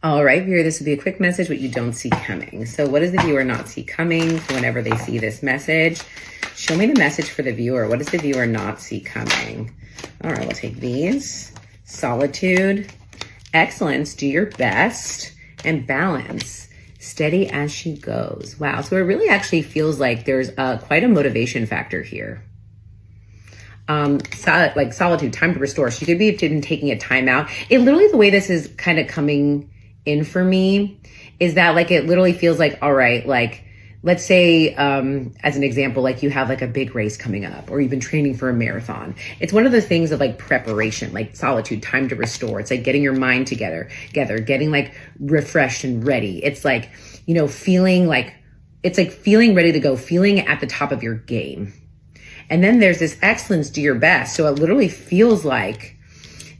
All right, viewer, this will be a quick message, what you don't see coming. So what does the viewer not see coming whenever they see this message? Show me the message for the viewer. What does the viewer not see coming? All right, we'll take these. Solitude, excellence, do your best, and balance, steady as she goes. Wow, so it really actually feels like there's quite a motivation factor here. Like solitude, time to restore. She could be taking a time out. It literally, the way this is kind of coming in for me is that like, it literally feels like, all right, like, let's say, as an example, like you have like a big race coming up or you've been training for a marathon. It's one of those things of like preparation, like solitude, time to restore. It's like getting your mind together, getting like refreshed and ready. It's like, you know, feeling like, it's like feeling ready to go, feeling at the top of your game. And then there's this excellence, do your best. So it literally feels like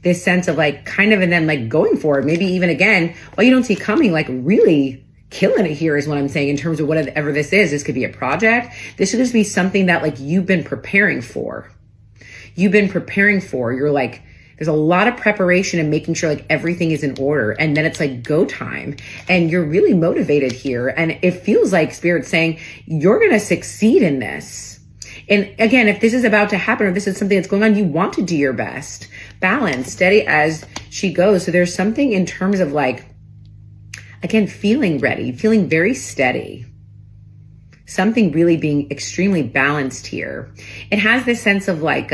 this sense of like kind of, and then like going for it, maybe even again, well, you don't see coming, like really killing it here is what I'm saying in terms of whatever this is. This could be a project. This should just be something that like you've been preparing for. You're like, there's a lot of preparation and making sure like everything is in order. And then it's like go time and you're really motivated here. And it feels like Spirit's saying, you're going to succeed in this. And again, if this is about to happen or this is something that's going on, you want to do your best. Balance, steady as she goes. So there's something in terms of like, again, feeling ready, feeling very steady. Something really being extremely balanced here. It has this sense of like,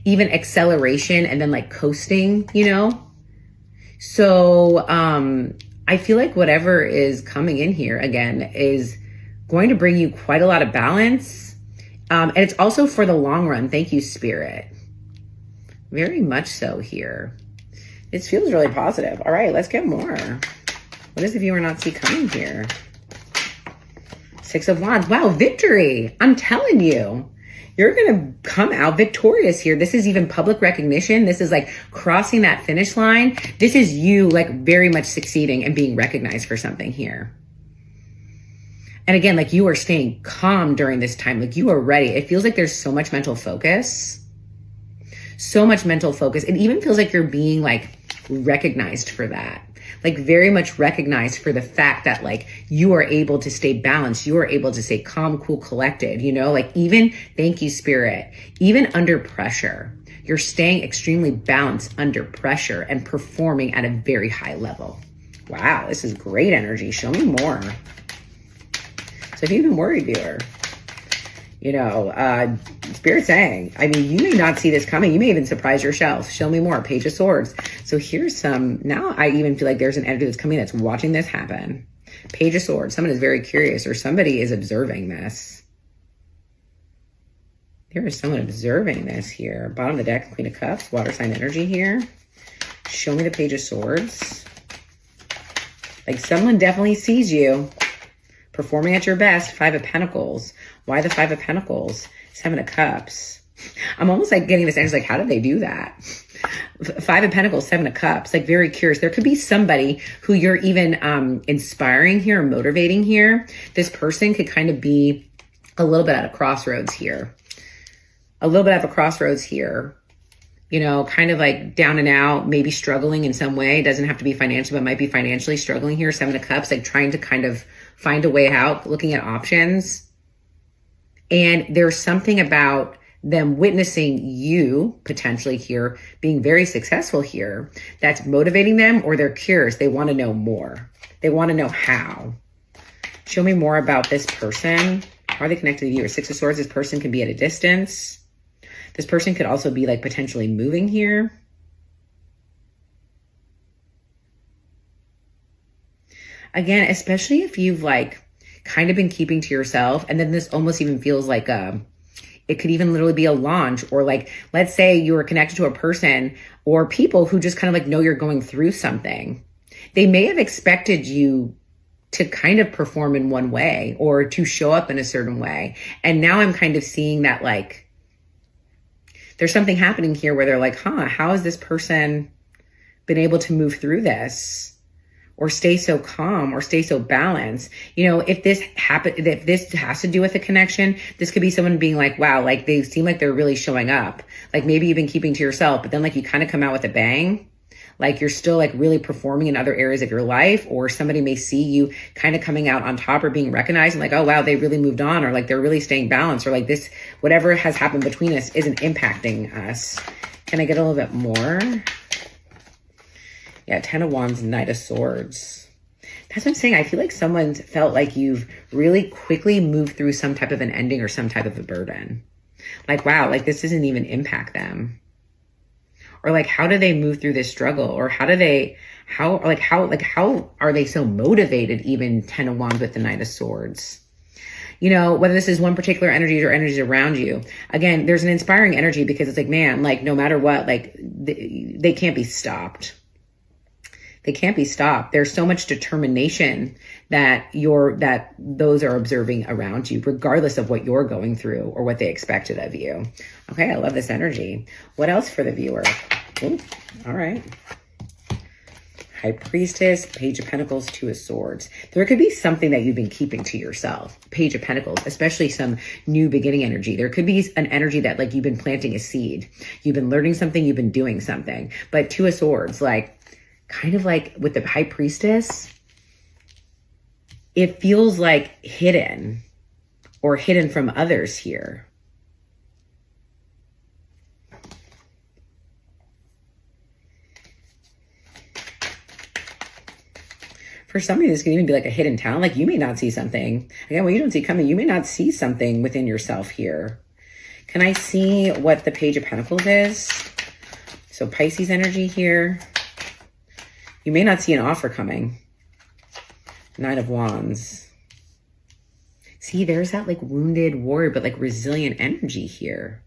even acceleration and then like coasting, you know? So, I feel like whatever is coming in here again is going to bring you quite a lot of balance. And it's also for the long run. Thank you, Spirit. Very much so here. This feels really positive. All right, let's get more. What does the viewer not see coming here? Six of Wands. Wow, victory. I'm telling you, you're going to come out victorious here. This is even public recognition. This is like crossing that finish line. This is you like very much succeeding and being recognized for something here. And again, like you are staying calm during this time. Like you are ready. It feels like there's so much mental focus. It even feels like you're being like recognized for that. Like very much recognized for the fact that like you are able to stay balanced. You are able to stay calm, cool, collected, you know, like even, thank you, Spirit, even under pressure, you're staying extremely balanced under pressure and performing at a very high level. Wow, this is great energy. Show me more. So if you've been worried, viewer, you know, Spirit's saying, I mean, you may not see this coming. You may even surprise yourself. Show me more. Page of Swords. So here's some, now I even feel like there's an energy that's coming that's watching this happen. Page of Swords. Someone is very curious or somebody is observing this. There is someone observing this here. Bottom of the deck, Queen of Cups, water sign energy here. Show me the Page of Swords. Like someone definitely sees you. Performing at your best, Five of Pentacles. Why the Five of Pentacles? Seven of Cups. I'm almost like getting this energy, like, how did they do that? Five of Pentacles, Seven of Cups, like very curious. There could be somebody who you're even inspiring here or motivating here. This person could kind of be a little bit at a crossroads here. You know, kind of like down and out, maybe struggling in some way. It doesn't have to be financial, but might be financially struggling here. Seven of Cups, like trying to kind of find a way out, looking at options. And there's something about them witnessing you potentially here being very successful here that's motivating them, or they're curious. They want to know more. They want to know how. Show me more about this person. How are they connected to you? Or Six of Swords, this person can be at a distance. This person could also be like potentially moving here. Again, especially if you've like kind of been keeping to yourself, and then this almost even feels like it could even literally be a launch, or like, let's say you were connected to a person or people who just kind of like know you're going through something. They may have expected you to kind of perform in one way or to show up in a certain way. And now I'm kind of seeing that like, there's something happening here where they're like, how has this person been able to move through this? Or stay so calm or stay so balanced. You know, if this has to do with a connection, this could be someone being like, wow, like they seem like they're really showing up. Like maybe you've been keeping to yourself, but then like you kind of come out with a bang. Like you're still like really performing in other areas of your life, or somebody may see you kind of coming out on top or being recognized and like, oh wow, they really moved on, or like they're really staying balanced, or like this, whatever has happened between us isn't impacting us. Can I get a little bit more? Yeah, 10 of Wands, Knight of Swords. That's what I'm saying. I feel like someone's felt like you've really quickly moved through some type of an ending or some type of a burden. Like, wow, like this doesn't even impact them. Or like, how do they move through this struggle? Or how are they so motivated, even 10 of Wands with the Knight of Swords? You know, whether this is one particular energy or energies around you. Again, there's an inspiring energy because it's like, man, like no matter what, like they can't be stopped. They can't be stopped. There's so much determination that those are observing around you, regardless of what you're going through or what they expected of you. Okay, I love this energy. What else for the viewer? Ooh, all right. High Priestess, Page of Pentacles, Two of Swords. There could be something that you've been keeping to yourself. Page of Pentacles, especially some new beginning energy. There could be an energy that like you've been planting a seed. You've been learning something, you've been doing something. But Two of Swords, like kind of like with the High Priestess, it feels like hidden or hidden from others here. For somebody, this can even be like a hidden talent. Like you may not see something. Again, what you don't see coming, you may not see something within yourself here. Can I see what the Page of Pentacles is? So Pisces energy here. You may not see an offer coming. Knight of Wands. See, there's that like wounded warrior, but like resilient energy here.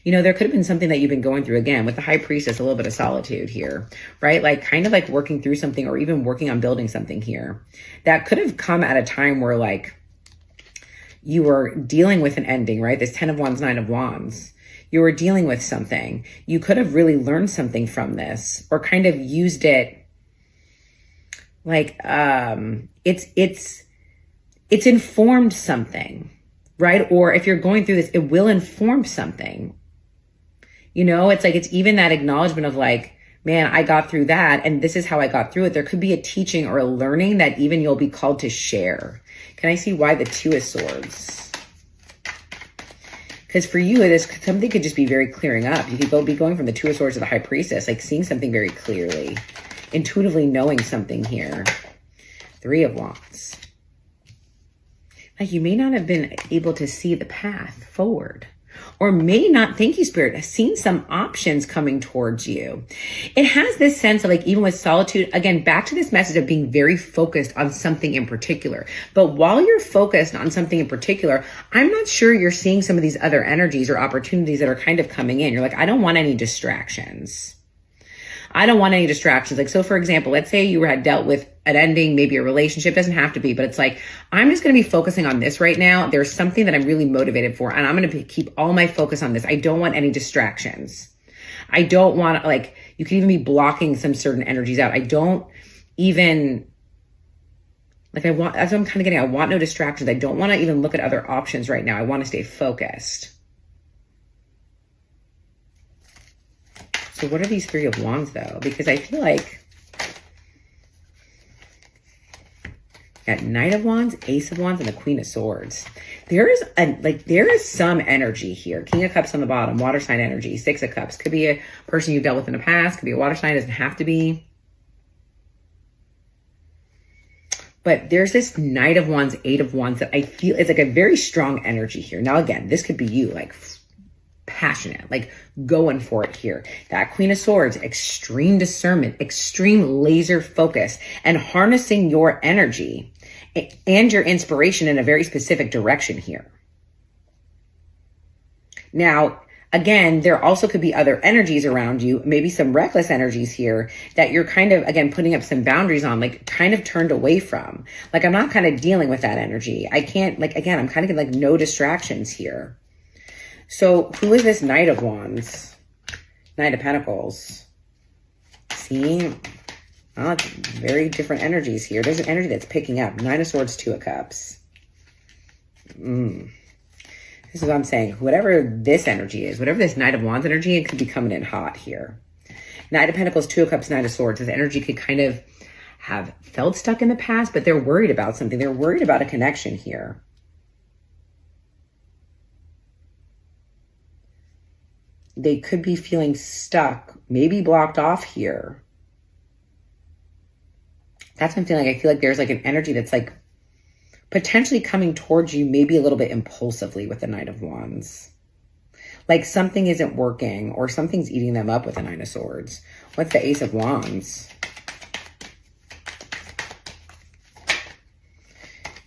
You know, there could have been something that you've been going through, again, with the High Priestess, a little bit of solitude here, right? Like kind of like working through something or even working on building something here. That could have come at a time where like you were dealing with an ending, right? This 10 of Wands, 9 of Wands. You were dealing with something. You could have really learned something from this or kind of used it like it's informed something, right? Or if you're going through this, it will inform something. You know, it's like it's even that acknowledgement of like, man, I got through that and this is how I got through it. There could be a teaching or a learning that even you'll be called to share. Can I see why the Two of Swords? Because for you, something could just be very clearing up. You could be going from the Two of Swords to the High Priestess, like seeing something very clearly, intuitively knowing something here. Three of Wands. Like you may not have been able to see the path forward, or may not, thank you, Spirit, have seen some options coming towards you. It has this sense of like, even with solitude, again, back to this message of being very focused on something in particular. But while you're focused on something in particular, I'm not sure you're seeing some of these other energies or opportunities that are kind of coming in. You're like, I don't want any distractions. I don't want any distractions. Like, so for example, let's say you had dealt with an ending, maybe a relationship, doesn't have to be, but it's like, I'm just going to be focusing on this right now. There's something that I'm really motivated for, and I'm going to keep all my focus on this. I don't want any distractions. I don't want, like, you could even be blocking some certain energies out. I don't even, like, that's what I'm kind of getting. I want no distractions. I don't want to even look at other options right now. I want to stay focused. So what are these Three of Wands though? Because I feel like got Knight of Wands, Ace of Wands, and the Queen of Swords. There is some energy here. King of Cups on the bottom, water sign energy. Six of Cups. Could be a person you've dealt with in the past. Could be a water sign. Doesn't have to be. But there's this Knight of Wands, Eight of Wands that I feel is like a very strong energy here. Now, again, this could be you, like passionate, like going for it here. That Queen of Swords, extreme discernment, extreme laser focus, and harnessing your energy and your inspiration in a very specific direction here. Now, again, there also could be other energies around you, maybe some reckless energies here that you're kind of, again, putting up some boundaries on, like kind of turned away from. Like, I'm not kind of dealing with that energy. I can't, like, again, I'm kind of like no distractions here. So who is this Knight of Wands? Knight of Pentacles. See? Oh, it's very different energies here. There's an energy that's picking up. Nine of Swords, Two of Cups. This is what I'm saying. Whatever this energy is, whatever this Knight of Wands energy, it could be coming in hot here. Knight of Pentacles, Two of Cups, Knight of Swords. This energy could kind of have felt stuck in the past, but they're worried about something. They're worried about a connection here. They could be feeling stuck, maybe blocked off here. That's what I'm feeling. I feel like there's like an energy that's like potentially coming towards you, maybe a little bit impulsively with the Knight of Wands. Like something isn't working or something's eating them up with the Nine of Swords. What's the Ace of Wands?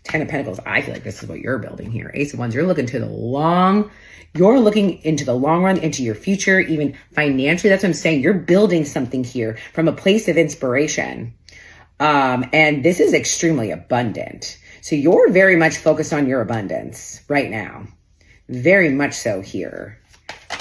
Ten of Pentacles. I feel like this is what you're building here. Ace of Wands, you're looking into the long run, into your future, even financially. That's what I'm saying. You're building something here from a place of inspiration. And this is extremely abundant. So you're very much focused on your abundance right now. Very much so here.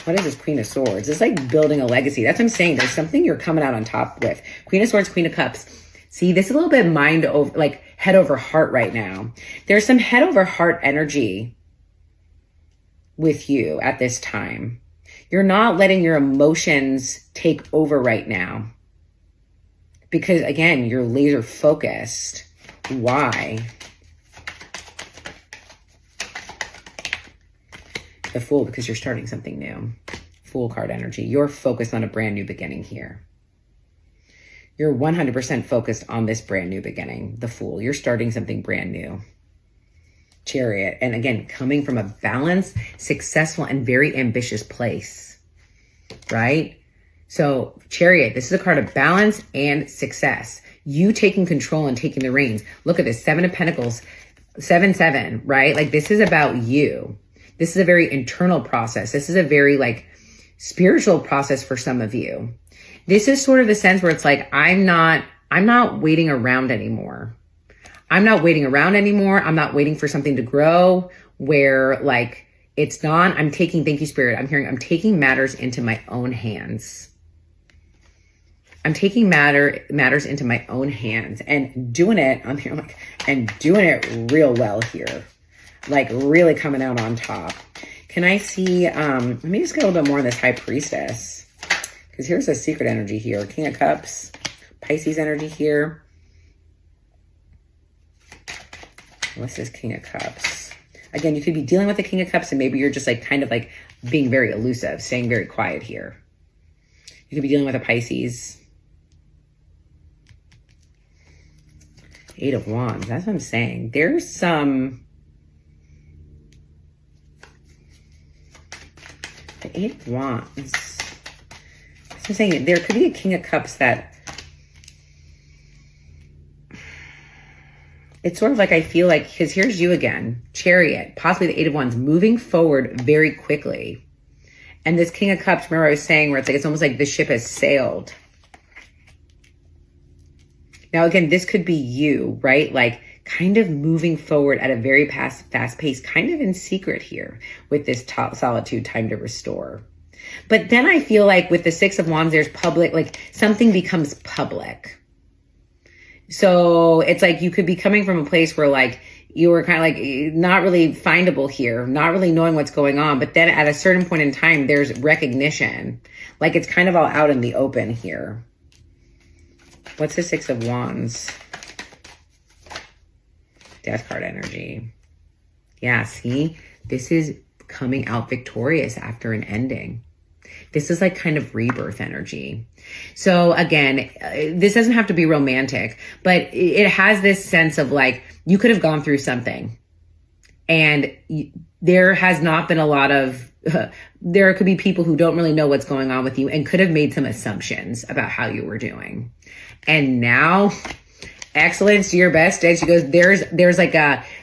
What is this Queen of Swords? It's like building a legacy. That's what I'm saying. There's something you're coming out on top with. Queen of Swords, Queen of Cups. See, this is a little bit mind over, like head over heart right now. There's some head over heart energy with you at this time. You're not letting your emotions take over right now. Because again, you're laser focused. Why? The Fool, because you're starting something new. Fool card energy. You're focused on a brand new beginning here. You're 100% focused on this brand new beginning. The Fool. You're starting something brand new. Chariot. And again, coming from a balanced, successful, and very ambitious place. Right? So, Chariot, this is a card of balance and success. You taking control and taking the reins. Look at this. Seven of Pentacles. 7-7, right? Like, this is about you. This is a very internal process. This is a very like spiritual process for some of you. This is sort of the sense where it's like, I'm not waiting around anymore. I'm not waiting around anymore. I'm not waiting for something to grow where like it's gone. I'm taking, thank you, Spirit. I'm taking matters into my own hands. I'm taking matters into my own hands and doing it. I'm here like, and doing it real well here. Like really coming out on top. Can I see, let me just get a little bit more on this High Priestess. Because here's a secret energy here. King of Cups, Pisces energy here. What's this King of Cups? Again, you could be dealing with the King of Cups and maybe you're just like kind of like being very elusive, staying very quiet here. You could be dealing with a Pisces. Eight of Wands, that's what I'm saying. There's some... The Eight of Wands. So I'm saying there could be a King of Cups that it's sort of like I feel like, because here's you again, Chariot, possibly the Eight of Wands, moving forward very quickly. And this King of Cups, remember I was saying where it's like, it's almost like the ship has sailed. Now again, this could be you, right? Like kind of moving forward at a very fast pace, kind of in secret here with this solitude, time to restore. But then I feel like with the Six of Wands, there's public, like something becomes public. So it's like you could be coming from a place where like you were kind of like not really findable here, not really knowing what's going on. But then at a certain point in time, there's recognition. Like it's kind of all out in the open here. What's the Six of Wands? Death card energy. Yeah, see? This is coming out victorious after an ending. This is like kind of rebirth energy. So again, this doesn't have to be romantic, but it has this sense of like, you could have gone through something and there has not been a lot of, there could be people who don't really know what's going on with you and could have made some assumptions about how you were doing. And now, excellence to your best. And she goes, there's like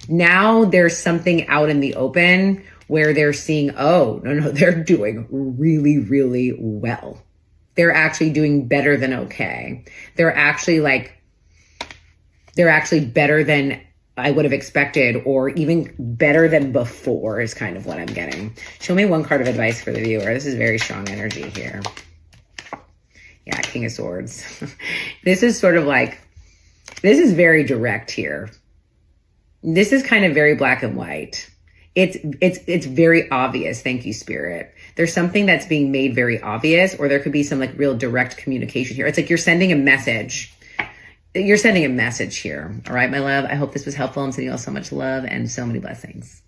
now there's something out in the open where they're seeing, oh, no, they're doing really, really well. They're actually doing better than okay. They're actually better than I would have expected, or even better than before is kind of what I'm getting. Show me one card of advice for the viewer. This is very strong energy here. Yeah, King of Swords. This is sort of like, this is very direct here. This is kind of very black and white. It's very obvious. Thank you, Spirit. there's something that's being made very obvious, or there could be some like real direct communication here. It's like you're sending a message. You're sending a message here. All right, my love. I hope this was helpful. I'm sending you all so much love and so many blessings.